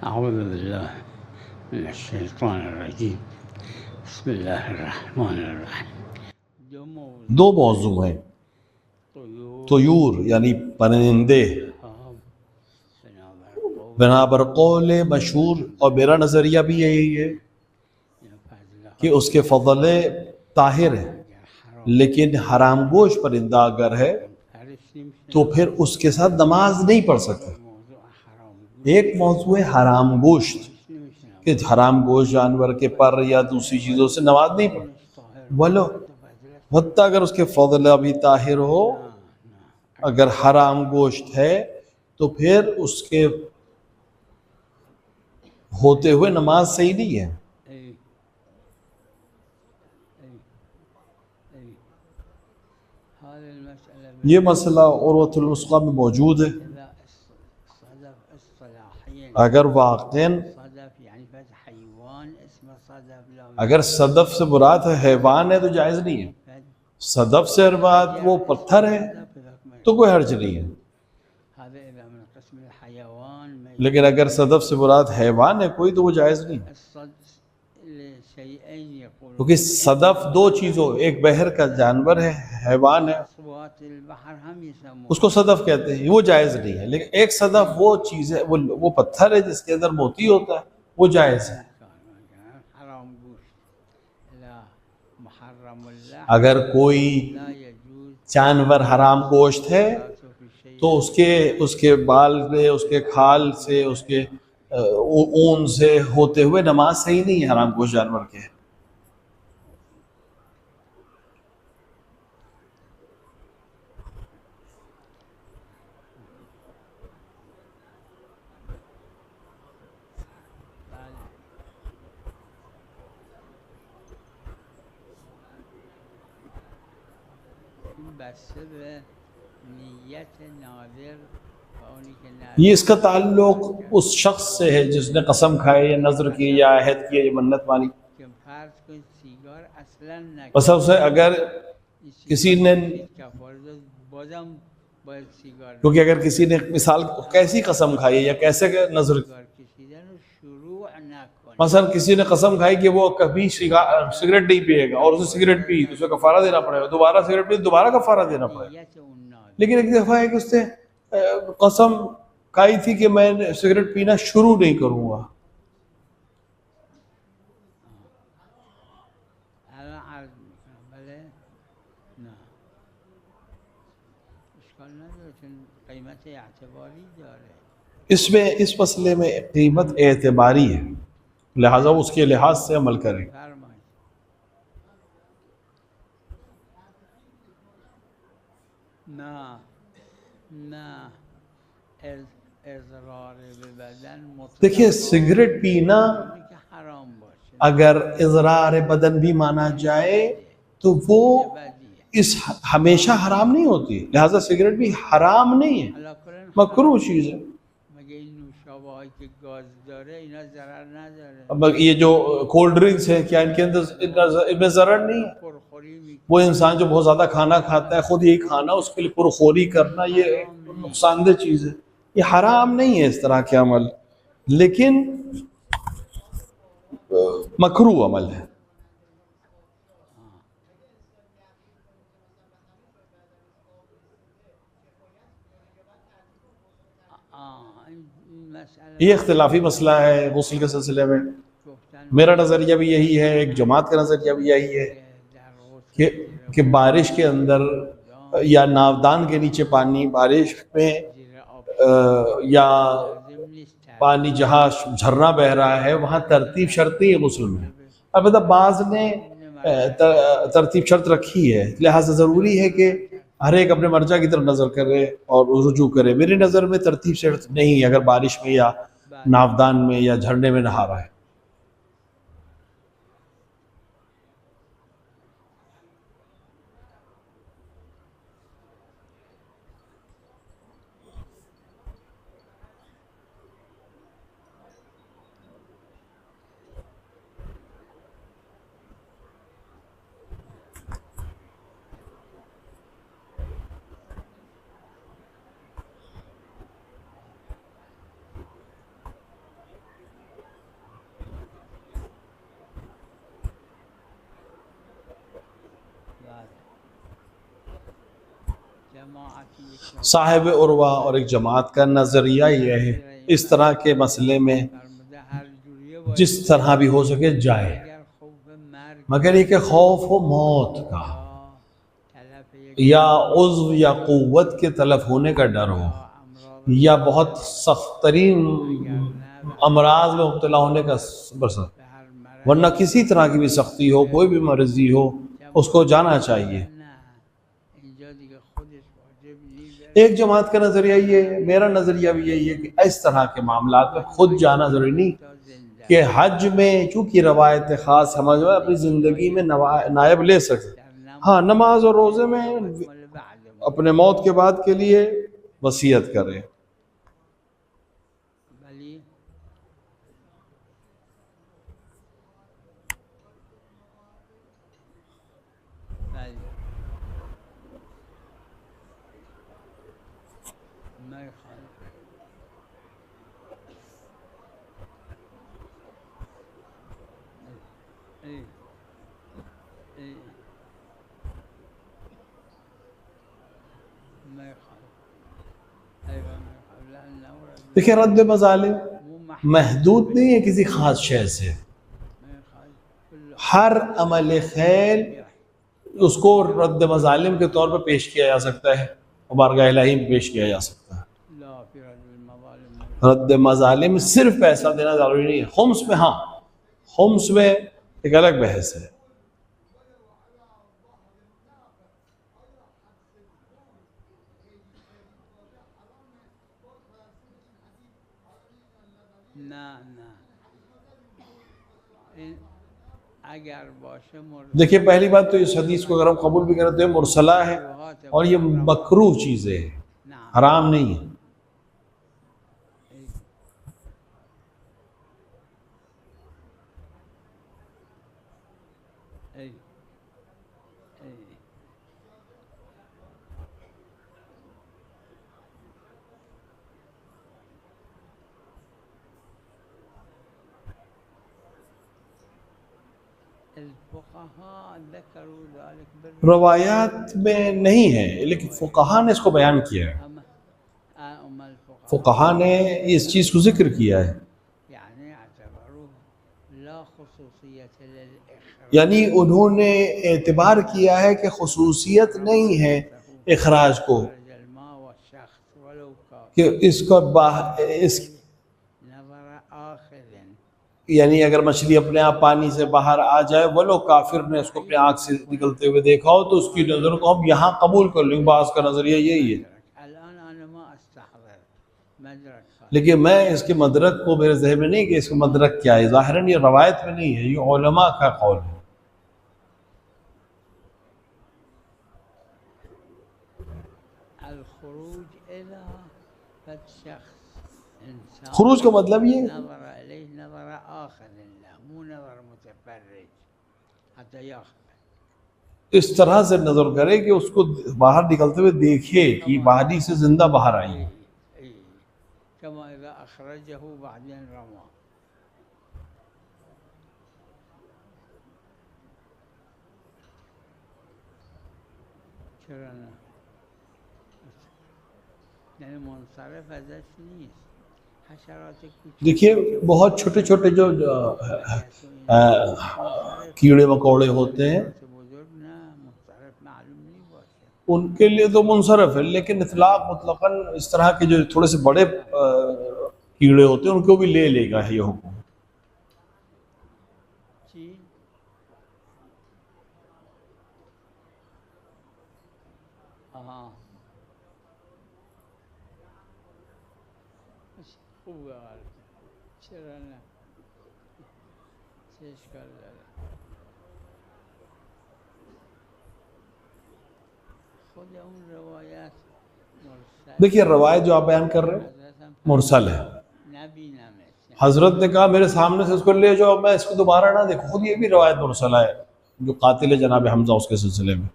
أعوذ بالله من الشيطان الرجيم بسم الله الرحمن الرحیم دو موضوع ہیں، طیور یعنی پرندے بنا بر قول مشہور، اور میرا نظریہ بھی یہی ہے کہ اس کے فضل طاہر ہے، لیکن حرام گوشت پرندہ اگر ہے تو پھر اس کے ساتھ نماز نہیں پڑھ سکتا۔ ایک موضوع ہے حرام گوشت، کہ حرام گوشت جانور کے پر یا دوسری چیزوں سے نماز نہیں پڑھ، ولو حتیٰ اگر اس کے فضل بھی طاہر ہو، اگر حرام گوشت ہے تو پھر اس کے ہوتے ہوئے نماز صحیح نہیں ہے۔ یہ مسئلہ عروۃ الوثقی میں موجود ہے۔ اگر واقعاً اگر صدف سے مراد ہے حیوان ہے تو جائز نہیں ہے، صدف سے مراد وہ پتھر ہے تو کوئی حرج نہیں ہے، لیکن اگر صدف سے مراد حیوان ہے کوئی تو وہ جائز نہیں ہے، کیونکہ صدف دو چیزوں، ایک بحر کا جانور ہے، حیوان ہے، اس کو صدف کہتے ہیں، وہ جائز نہیں ہے، لیکن ایک صدف وہ چیز ہے، وہ پتھر ہے جس کے اندر موتی ہوتا ہے، وہ جائز ہے۔ اگر کوئی جانور حرام گوشت ہے تو اس کے بال سے، اس کے کھال سے، اس کے اون سے ہوتے ہوئے نماز صحیح نہیں ہے حرام گوشت جانور کے۔ یہ اس کا تعلق اس شخص سے ہے جس نے قسم کھائے یا نذر کی یا عہد کیا یا منت مانی۔ بس اسے اگر کسی نے، کیونکہ اگر کسی نے مثال کیسی قسم کھائی یا کیسے نذر، مثلا کسی نے قسم کھائی کہ وہ کبھی سگریٹ نہیں پیے گا اور اسے سگریٹ پی تو اسے کفارہ دینا پڑے گا، دوبارہ سگریٹ پی دوبارہ کفارہ دینا پڑے گا۔ لیکن ایک دفعہ ہے کہ اس نے قسم کھائی تھی کہ میں سگریٹ پینا شروع نہیں کروں گا، اس مسئلے میں قیمت اعتباری ہے، لہٰذا اس کے لحاظ سے عمل کریں۔ دیکھیے سگریٹ پینا اگر اضرار بدن بھی مانا جائے تو وہ ہمیشہ حرام نہیں ہوتی، لہٰذا سگریٹ بھی حرام نہیں ہے، مکروہ چیز ہے۔ اب یہ جو کولڈ ڈرنکس ہیں کیا ان کے اندر ان میں ضرر نہیں ہے؟ وہ انسان جو بہت زیادہ کھانا کھاتا ہے، خود یہی کھانا اس کے لیے پرخوری کرنا، یہ نقصان دہ چیز ہے، یہ حرام نہیں ہے اس طرح کے عمل، لیکن مکروہ عمل ہے۔ یہ اختلافی مسئلہ ہے غسل کے سلسلے میں، میرا نظریہ بھی یہی ہے، ایک جماعت کا نظریہ بھی یہی ہے کہ بارش کے اندر یا ناودان کے نیچے پانی، بارش میں یا پانی جہاں جھرنا بہ رہا ہے وہاں ترتیب شرطی ہے غسل میں، البتہ بعض نے ترتیب شرط رکھی ہے، لہٰذا ضروری ہے کہ ہر ایک اپنے مرجع کی طرف نظر کرے اور رجوع کرے۔ میری نظر میں ترتیب شرط نہیں ہے اگر بارش میں یا ناودان میں یا جھرنے میں نہا رہا ہے۔ صاحب عروہ اور ایک جماعت کا نظریہ یہ ہے اس طرح کے مسئلے میں جس طرح بھی ہو سکے جائے، مگر یہ کہ خوف ہو موت کا یا عضو یا قوت کے تلف ہونے کا ڈر ہو یا بہت سخت ترین امراض میں مبتلا ہونے کا برسر، ورنہ کسی طرح کی بھی سختی ہو، کوئی بھی مرضی ہو، اس کو جانا چاہیے۔ ایک جماعت کا نظریہ یہ ہے، میرا نظریہ بھی یہی ہے کہ اس طرح کے معاملات میں خود جانا ضروری نہیں، کہ حج میں چونکہ روایت خاص سمجھ میں اپنی زندگی میں نائب لے سکتے، ہاں نماز اور روزے میں اپنے موت کے بعد کے لیے وصیت کرے۔ دیکھیں رد مظالم محدود نہیں ہے کسی خاص شے سے، ہر عمل خیر اس کو رد مظالم کے طور پر پیش کیا جا سکتا ہے، بارگاہ الہی میں پیش کیا جا سکتا ہے۔ رد مظالم صرف پیسہ دینا ضروری نہیں ہے، خمس میں ہاں، خمس میں ایک الگ بحث ہے۔ دیکھیے پہلی بات تو اس حدیث کو اگر ہم قبول بھی کرتے ہیں مرسلہ ہے اور یہ مکروہ چیزیں ہیں، حرام نہیں ہے۔ روایات میں نہیں ہے لیکن فقہا نے اس کو بیان کیا ہے، فقہا نے اس چیز کو ذکر کیا ہے، یعنی انہوں نے اعتبار کیا ہے کہ خصوصیت نہیں ہے اخراج کو، کہ اس کو یعنی اگر مچھلی اپنے آپ پانی سے باہر آ جائے ولو کافر نے اس کو اپنے آنکھ سے نکلتے ہوئے دیکھا ہو تو اس کی نظر کو ہم یہاں قبول کر لیں، بعض کا نظریہ یہی ہے، لیکن میں اس کے مدرک کو میرے ذہن میں نہیں کہ اس کا مدرک کیا ہے، ظاہراً یہ روایت میں نہیں ہے، یہ علماء کا قول ہے۔ خروج کا مطلب یہ اس طرح سے نظر کرے کہ اس کو باہر نکلتے ہوئے دیکھے کہ بادی سے زندہ باہر آئی ہے۔ دیکھیے بہت چھوٹے چھوٹے جو کیڑے مکوڑے ہوتے ہیں ان کے لیے تو منصرف ہے، لیکن اطلاق مطلقاً اس طرح کے جو تھوڑے سے بڑے کیڑے ہوتے ہیں ان کو بھی لے گا یہ حکم۔ دیکھیے روایت جو آپ بیان کر رہے ہیں مرسل ہے، حضرت نے کہا میرے سامنے سے اس کو لے جاؤ میں اس کو دوبارہ نہ دیکھوں، خود یہ بھی روایت مرسلہ ہے جو قاتل جناب حمزہ اس کے سلسلے میں۔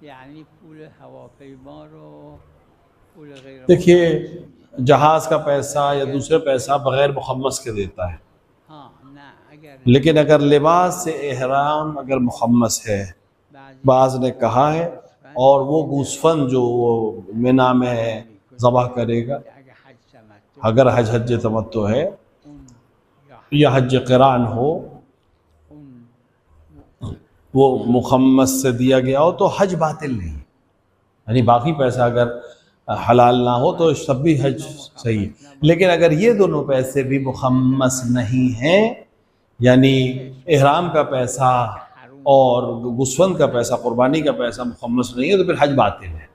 یعنی پول هواپیما رو پول غیر دیکھیے جہاز کا پیسہ یا دوسرے پیسہ بغیر مخمس کے دیتا ہے، ہاں نہ اگر لیکن اگر لباس سے احرام اگر مخمس ہے، بعض نے کہا ہے، اور وہ گوسفند جو وہ منا میں ہے ذبح کرے گا، اگر حج تمتع اگر حج تمتع ہے اون یا حج قران ہو، اون وہ مخمس سے دیا گیا ہو تو حج باطل نہیں، یعنی باقی پیسہ اگر حلال نہ ہو تو تب بھی حج صحیح ہے۔ لیکن اگر یہ دونوں پیسے بھی مخمس نہیں ہیں، یعنی احرام کا پیسہ اور گوسفند کا پیسہ، قربانی کا پیسہ مخمس نہیں ہے تو پھر حج باطل ہے۔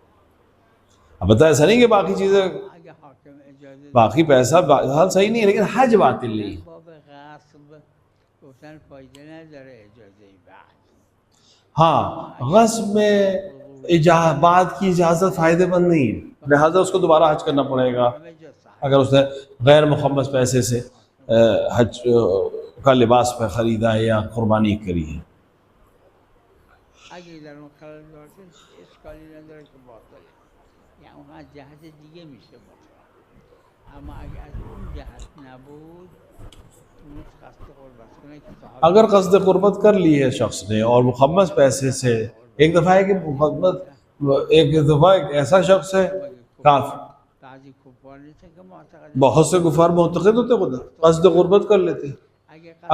اب بتا ایسا نہیں کہ باقی چیزیں، اگر حاکم اجازه باقی پیسہ حال صحیح نہیں ہے لیکن حج باطل نہیں ہے۔ باب غصب گفتن فایده نداره اجازه بعد ہاں غصب میں بعد کی اجازت فائدے مند نہیں ہے، لہٰذا اس کو دوبارہ حج کرنا پڑے گا همه جا صح اگر اس نے غیر مخمس پیسے سے حج کا لباس پہ خریدا ہے یا قربانی کری ہے۔ اگه در اون خلال داشته اشکالی نداره که باطله، یعنی اون از جهت دیگه میشه باطل، اما اگه از اون جهت نبود تونست قصد قربت کنه که صاحب اگر قصد قربت کر لی ہے شخص نے اور مخمس پیسے سے، ایک دفعہ ہے کہ مخمس، ایک دفعہ ایک ایسا شخص ہے کافر، بعضی کفار نیستن که معتقد بہت سے کفار معتقد ہوتے خدا قصد قربت کر لیتے،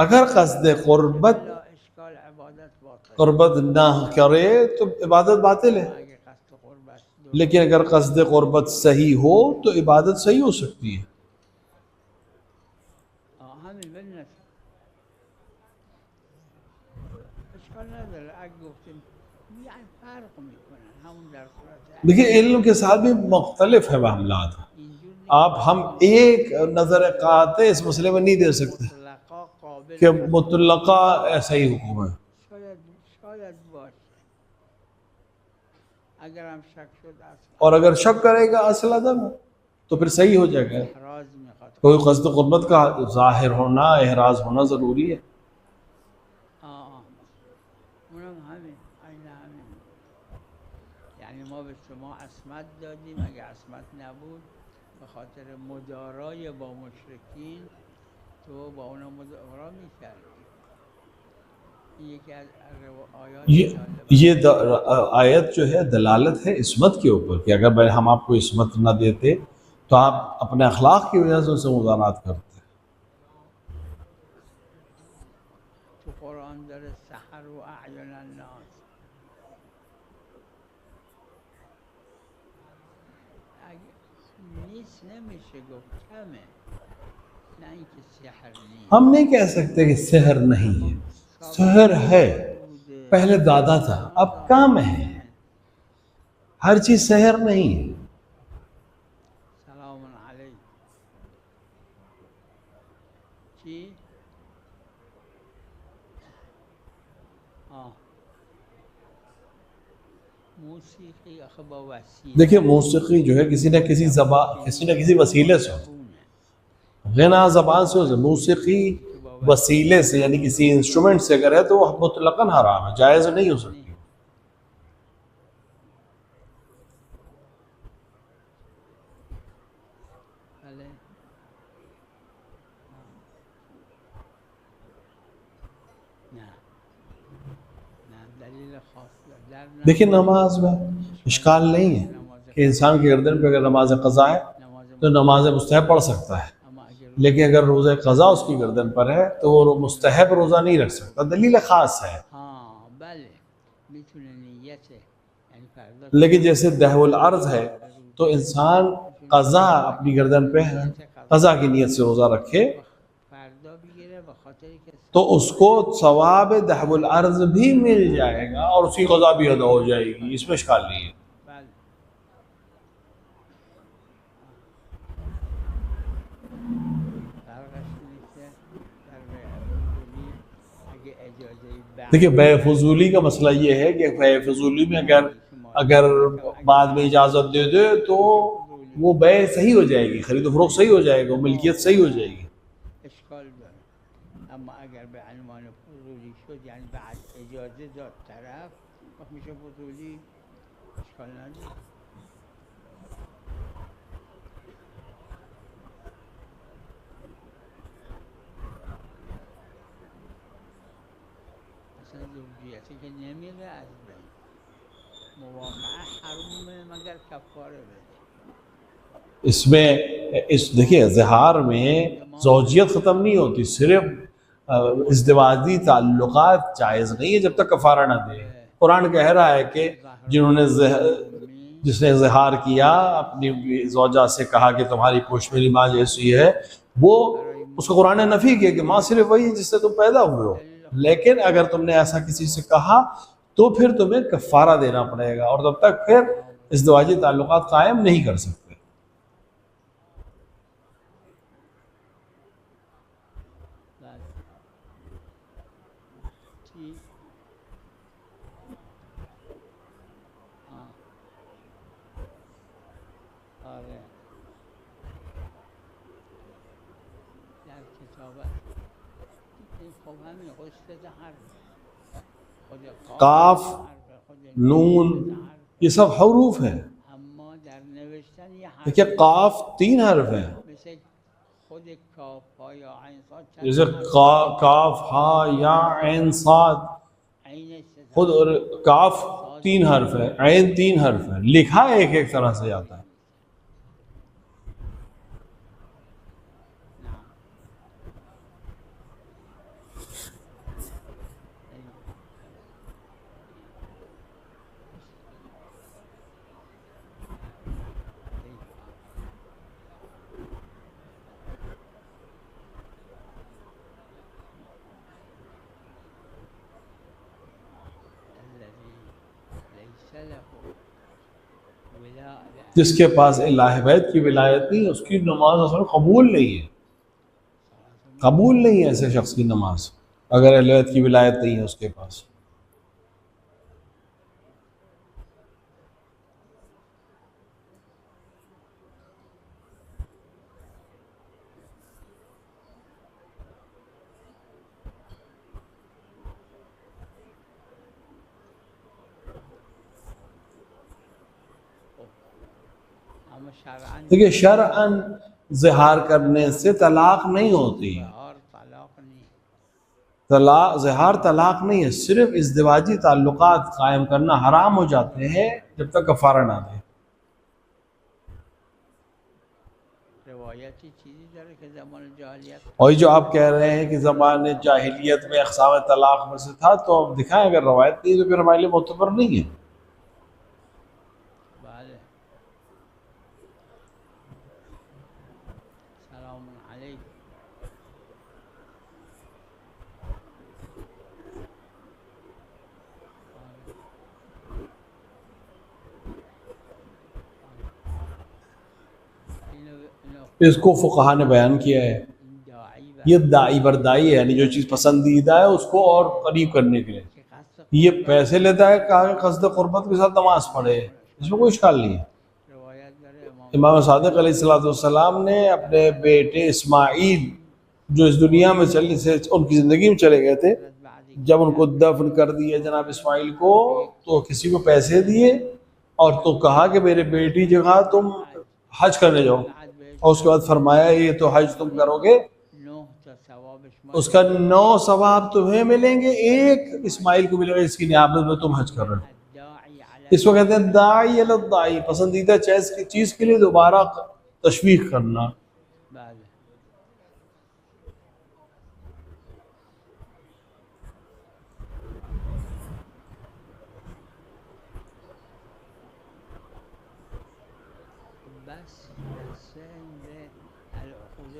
اگر قصد قربت لا اشکال عبادت باطل، قربت نہ کرے تو عبادت باطل ہے، اگه قصد قربت لیکن اگر قصد قربت صحیح ہو تو عبادت صحیح ہو سکتی ہے۔ همین ببینید اشکال نداره اگه گفتیم یعنی فرق میکنن همون در صورت دیکھیے علم کے ساتھ بھی مختلف ہے معاملات، اینجور آپ ہم ایک نظر قاطع اس مسئلے میں نہیں دے سکتے مطلقا قابل کہ مطلقہ ایسا ہی حکم ہے۔ شاید باشه اگر هم شک شد اصلا اور اگر شک کرے گا اصل عدم ہے تو پھر صحیح ہو جائے گا، احراز میخواد کوئی قصد قربت کا ظاہر ہونا، احراز ہونا ضروری ہے۔ اونم همین عین همین، یعنی ما به شما عصمت دادیم اگه عصمت نبود به خاطر مدارای با مشرکین تو با اونا مدارا میکردی. این یکی از آیات یہ آیت جو ہے دلالت ہے عصمت کے اوپر کہ اگر ہم آپ کو عصمت نہ دیتے تو آپ اپنے اخلاق کی وجہ سے ان سے مدارات کرتے۔ تو قرآن داره سحر و اعین الناس، نیست نمیشه گفت کمه، نه اینکه سحر نیست. ہم نہیں کہہ سکتے کہ سحر نہیں ہے، سحر ہے، پہلے دادا تھا اب کام ہے، ہر چیز سحر نہیں ہے۔ سلام علیک چی؟ موسیقی آخه با وسیله، دیکھیے موسیقی جو ہے کسی نہ کسی وسیلے سے ہوتی ہے، غنا زبان سے ہوتی ہے، موسیقی وسیلے سے یعنی کسی انسٹرومنٹ سے اگر ہے تو وہ مطلقاً حرام ہے، جائز نہیں ہو سکتی۔ دیکھیں نماز میں اشکال نہیں ہے کہ انسان کے گردن پہ اگر نماز قضا ہے تو نماز مستحب پڑھ سکتا ہے، لیکن اگر روزہ قضا اس کی گردن پر ہے تو وہ مستحب روزہ نہیں رکھ سکتا، دلیل خاص ہے۔ لیکن جیسے دہو العرض ہے تو انسان قضا اپنی گردن پہ ہے، قضا کی نیت سے روزہ رکھے تو اس کو ثواب دہو العرض بھی مل جائے گا اور اس کی قضا بھی ادا ہو جائے گی، اس میں اشکال نہیں ہے۔ دیکھیے بے فضولی کا مسئلہ یہ ہے کہ بے فضولی میں اگر بعد میں اجازت دے دے تو وہ بے صحیح ہو جائے گی، خرید و فروخت صحیح ہو جائے گا، ملکیت صحیح ہو جائے گی۔ اشکال داره اما اگر به عنوان فضولی شد یعنی بعد اجازه داد طرف وقت میشه فضولی اشکال نداره. اصلا زوجیتی که نمیره از بین، مواقعه حرومه مگر کفاره بده. اس میں دیکھیے اظہار میں زوجیت ختم نہیں ہوتی، صرف ازدواجی تعلقات جائز نہیں ہے جب تک کفارہ نہ دے. قرآن کہہ رہا ہے کہ جنہوں نے جس نے اظہار کیا اپنی زوجہ سے کہا کہ تمہاری پوچھ میری ماں جیسی ہے، وہ اس کو قرآن نے نفی کیا کہ ماں صرف وہی جس سے تم پیدا ہوئے ہو. لیکن اگر تم نے ایسا کسی سے کہا تو پھر تمہیں کفارہ دینا پڑے گا، اور تب تک پھر ازدواجی تعلقات قائم نہیں کر سکتے. قاف، نون، یہ سب حروف ہیں. دیکھیے قاف 3 حرف ہیں، جیسے کاف ہا یا عین صاد، خود کاف 3 حرف ہے، عین 3 حرف ہے، لکھا ایک ایک طرح سے جاتا ہے. جس کے پاس الہ بیت کی ولایت نہیں، اس کی نماز اصلا قبول نہیں ہے. قبول نہیں ہے ایسے شخص کی نماز اگر اہل بیت کی ولایت نہیں ہے اس کے پاس. دیکھیے شرعاً زہار کرنے سے طلاق نہیں ہوتی، زہار طلاق نہیں ہے، صرف ازدواجی تعلقات قائم کرنا حرام ہو جاتے ہیں جب تک کفارہ نہ دے. اور جو آپ کہہ رہے ہیں کہ زمان جاہلیت میں اقسام طلاق میں سے تھا، تو اب دکھائیں اگر روایت نہیں تو پھر ہمارے لیے معتبر نہیں ہے. اس کو فقہا نے بیان کیا ہے، یہ داعی بردائی ہے، یعنی جو چیز پسندیدہ ہے اس کو اور قریب کرنے کے لیے. یہ پیسے لیتا ہے کہ قصد قربت کے ساتھ نماز پڑھے، اس میں کوئی اشکال نہیں ہے. امام صادق علیہ السلام نے اپنے بیٹے اسماعیل جو اس دنیا میں ان کی زندگی میں چلے گئے تھے، جب ان کو دفن کر دیا جناب اسماعیل کو، تو کسی کو پیسے دیے اور تو کہا کہ میرے بیٹی جگہ تم حج کرنے جاؤ، اور اس کے بعد فرمایا یہ تو حج تم کرو گے اس کا 9 ثواب تمہیں ملیں گے، 1 اسماعیل کو ملے گا اس کی نیابت میں تم حج کر رہے ہو. اس کو کہتے ہیں داعی الداعی، پسندیدہ چیز کے لیے دوبارہ تشویق کرنا.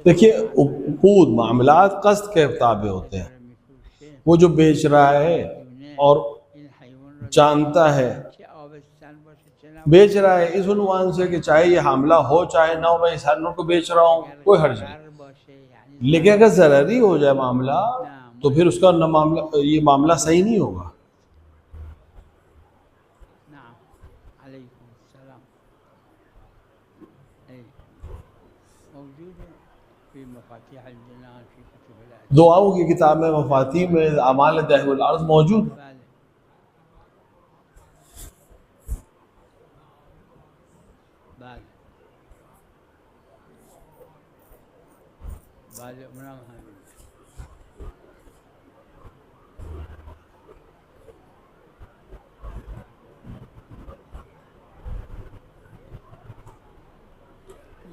دیکھیے عقود معاملات قصد کے تابع ہوتے ہیں. وہ جو بیچ رہا ہے اور جانتا ہے بیچ رہا ہے اس عنوان سے کہ چاہے یہ حاملہ ہو چاہے نہ ہو، میں اس ہر کو بیچ رہا ہوں، کوئی حرج نہیں. لیکن اگر ضروری ہو جائے معاملہ تو پھر اس کا یہ معاملہ صحیح نہیں ہوگا. دعاؤں کی کتاب میں مفاتیح میں اعمال دہر الارض موجود ہے. بله اونم همین.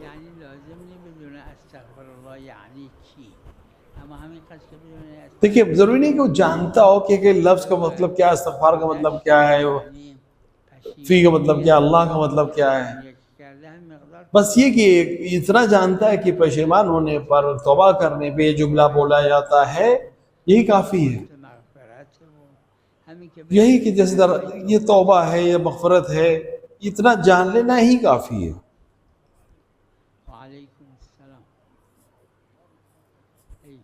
یعنی لازم نہیں بدون استغفر اللہ یعنی چی، اما همین قصد که بدون استغفر دیکھیے ضروری نہیں کہ وہ جانتا ہو کہ لفظ کا مطلب کیا ہے، استغفار کا مطلب کیا ہے، فی کا مطلب کیا ہے، اللہ کا مطلب کیا ہے. بس یہ کہ اتنا جانتا ہے کہ پشیمان ہونے پر توبہ کرنے پہ یہ جملہ بولا جاتا ہے، یہی کافی ہے. یہی کہ جیسے یہ توبہ ہے، یہ مغفرت ہے، اتنا جان لینا ہی کافی ہے. وعلیکم السلام. ای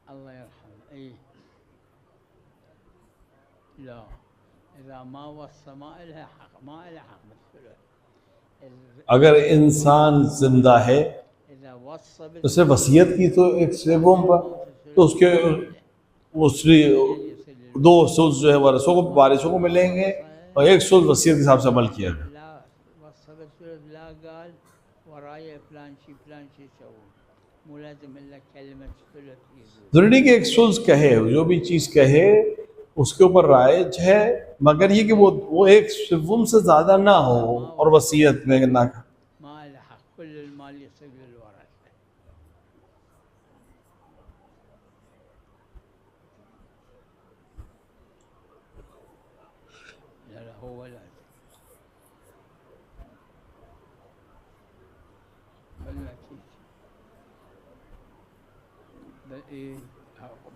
اللہ یرحم. ای لا اذا ما والسماء لها حق ما لها حق بالثلث. اگر انسان زندہ ہے اذا وصى اسے وصیت کی تو ایک سوم پر، تو اس کے دو سلس جو ہے ورثوں کو وارثوں کو ملیں گے، اور ایک سلس وصیت کے حساب سے عمل کیا گیا. لا وصى بالثلث لا قال وراي فلان شي سووا، مو لازم الا كلمة ثلث يجوز. ضروری نہیں کہ ایک سلس کہے، جو بھی چیز کہے اس کے اوپر رائج ہے، مگر یہ کہ وہ ایک سوم سے زیادہ نہ ہو اور وصیت میں نہ. ما له حق كل المال يصير للورثة. لا هو لازم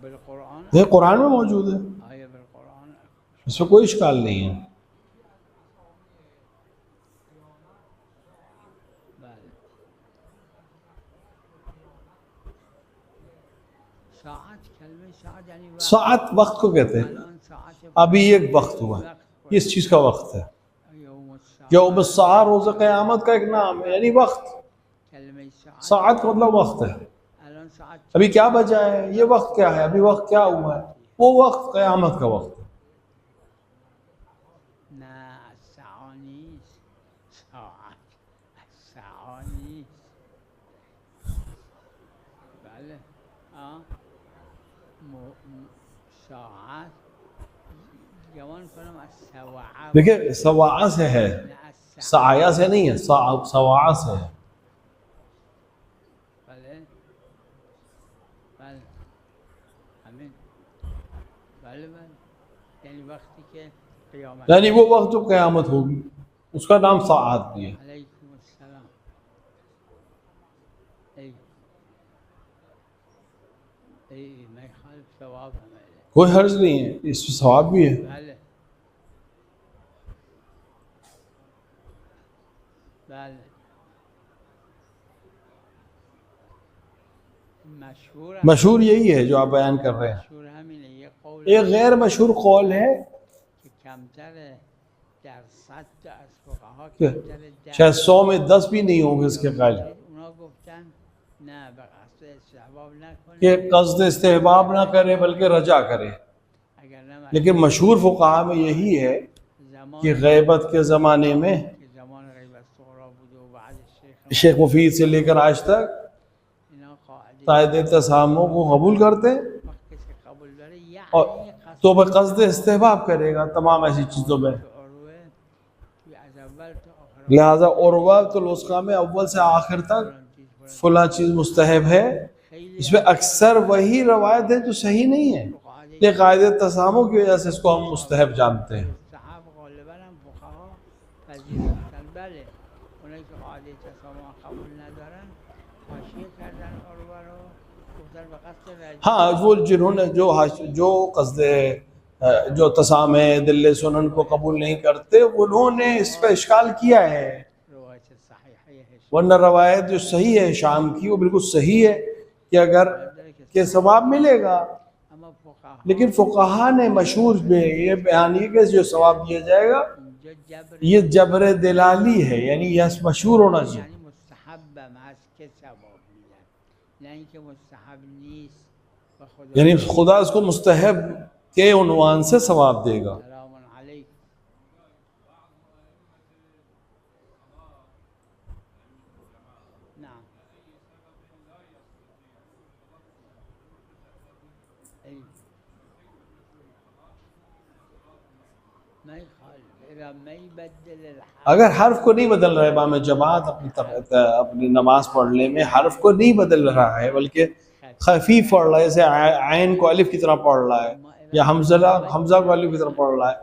بالقرآن. یہ قرآن میں موجود ہے، آیہ بالقرآن. اس میں کوئی اشکال نہیں ہے. ساعت کلمہ ساعت یعنی ساعت وقت کو کہتے ہیں. ابھی ایک وقت ہوا، یہ اس چیز کا وقت ہے. یوم الساعہ روز قیامت کا ایک نام ہے، یعنی وقت. ساعت کا مطلب وقت ہے. ابھی کیا بجا ہے، یہ وقت کیا ہے، ابھی وقت کیا ہوا ہے، وہ وقت قیامت کا وقت ہے. دیکھیں سواعہ سے ہے، سعایہ سے نہیں ہے، سواعہ سے ہے. یعنی وہ وقت جو قیامت ہوگی اس کا نام ساعات بھی ہے. علیکم السلام. میں خالف ثواب ہے، کوئی حرج نہیں ہے، اس میں ثواب بھی ہے. مشہور یہی ہے جو آپ بیان کر رہے ہیں. ایک غیر مشہور قول ہے کہ شاید 100 میں 10 بھی نہیں ہوں گے اس کے قائل کہ قصد استحباب نہ کرے بلکہ رجا کرے. لیکن مشہور فقہا میں یہی ہے کہ غیبت کے زمانے میں شیخ مفید سے لے کر آج تک قائد تسامح کو قبول کرتے، اور تو وہ قصد استحباب کرے گا تمام ایسی چیزوں میں. لہذا عروۃ الوثقی میں اول سے آخر تک فلاں چیز مستحب ہے، اس میں اکثر وہی روایت ہے جو صحیح نہیں ہے، یہ قائد تسامح کی وجہ سے اس کو ہم مستحب جانتے ہیں. ہاں وہ جنہوں نے جو قصد جو تسامح دل سنن کو قبول نہیں کرتے انہوں نے اس پہ اشکال کیا ہے، ورنہ روایت جو صحیح ہے شام کی وہ بالکل صحیح ہے کہ اگر کہ ثواب ملے گا. لیکن فقہا نے مشہور میں یہ بیان کیا کہ جو ثواب دیا جائے گا یہ جبر دلالی ہے، یعنی یہ مشہور ہونا چاہیے. یعنی خدا اس کو مستحب کے عنوان سے ثواب دے گا. ما يخالف إذا ما يبدل الحرف اگر حرف کو نہیں بدل رہا ہے امام جماعت اپنی نماز پڑھنے میں حرف کو نہیں بدل رہا ہے بلکہ خفیف پڑھ رہا ہے، جیسے عین کو الف کی طرح پڑھ رہا ہے یا حمزہ کو الف کی طرح پڑھ رہا ہے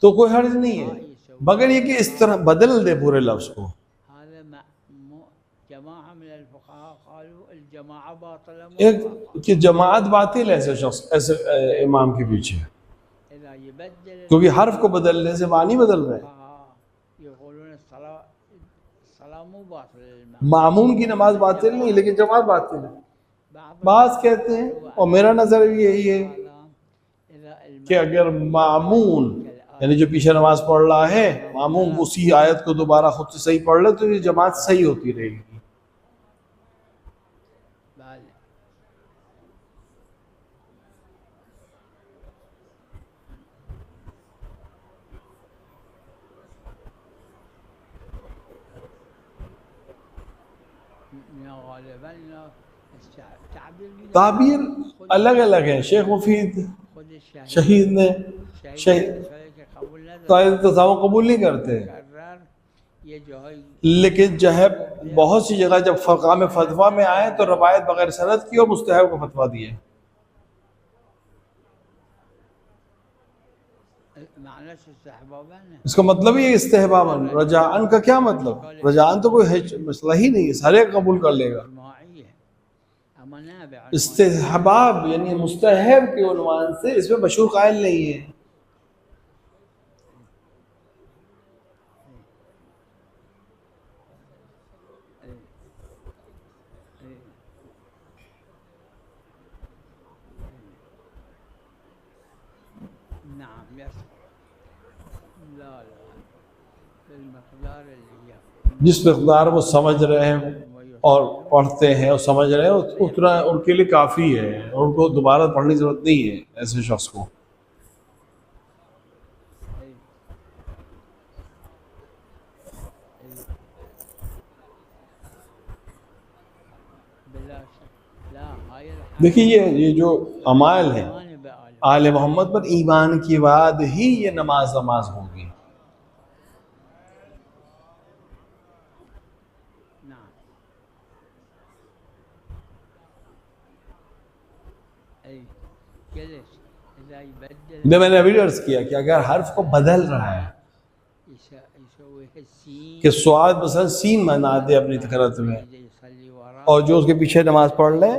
تو کوئی حرج نہیں ہے، مگر یہ کہ اس طرح بدل دے پورے لفظ کو. هذا جماعة من الفقهاء قالوا الجماعة باطلة ایک کہ جماعت باطل ہے ایسے شخص ایسے امام کے پیچھے، إذا يبدل کیونکہ حرف کو بدلنے سے معنی بدل رہے ہیں. يقولون الصلاة مو باطلة معموم کی نماز باطل نہیں لیکن جماعت باطل ہے. بعض کہتے ہیں اور میرا نظر بھی یہی ہے کہ اگر معمون یعنی جو پیچھے نماز پڑھ رہا ہے معموم اسی آیت کو دوبارہ خود سے صحیح پڑھ لے تو یہ جماعت صحیح ہوتی رہے گی. تعبیر الگ الگ ہے. شیخ مفید شہید نے تصاویر قبول نہیں کرتے، لیکن جو ہے بہت سی جگہ جب فقہ میں فتویٰ میں آئے تو روایت بغیر سند کی اور مستحب کو فتویٰ دیے. اس کا مطلب یہ استحباباً رجاءً کا کیا مطلب؟ رجاءً تو کوئی مسئلہ ہی نہیں ہے، ہر ایک قبول کر لے گا. استحباب یعنی مستحب کے عنوان سے اس میں مشہور قائل نہیں ہے. جس مقدار وہ سمجھ رہے ہیں اور پڑھتے ہیں اور سمجھ رہے ہیں اتنا ان کے لیے کافی ہے، اور ان کو دوبارہ پڑھنے کی ضرورت نہیں ہے ایسے شخص کو. دیکھیے یہ جو عمائل ہیں آل محمد پر ایمان کے بعد ہی یہ نماز ہوگی. میں نے ابھی عرض کیا کہ اگر حرف کو بدل رہا ہے کہ سواد مثلا سین بنا دے اپنی قرأت میں اور جو اس کے پیچھے نماز پڑھ لیں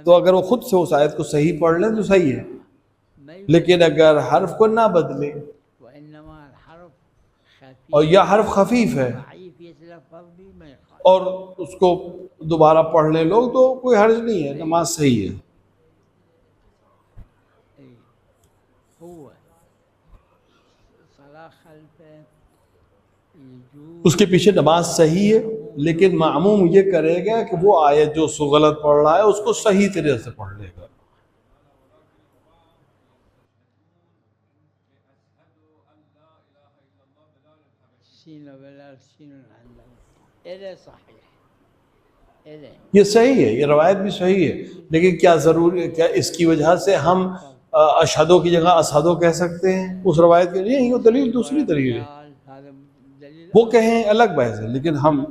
تو اگر وہ خود سے اس آیت کو صحیح پڑھ لیں تو صحیح ہے، لیکن اگر حرف کو نہ بدلے اور یا حرف خفیف ہے اور اس کو دوبارہ پڑھ لیں لوگ تو کوئی حرج نہیں ہے، نماز صحیح ہے. اس کے پیچھے نماز صحیح ہے لیکن معموم یہ کرے گا کہ وہ آیت جو اس کو غلط پڑھ رہا ہے اس کو صحیح طریقے سے پڑھ لے گا. یہ صحیح ہے، یہ روایت بھی صحیح ہے، لیکن کیا ضروری ہے کیا اس کی وجہ سے ہم اشہدو کی جگہ اسہدو کہہ سکتے ہیں اس روایت کے لیے؟ یہ دلیل دوسری دلیل ہے، وہ کہیں الگ بحث ہے، لیکن ہم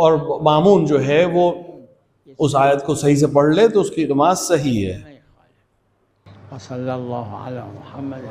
اور معمون جو ہے وہ اس آیت کو صحیح سے پڑھ لے تو اس کی نماز صحیح ہے. وصلی اللہ علی محمد.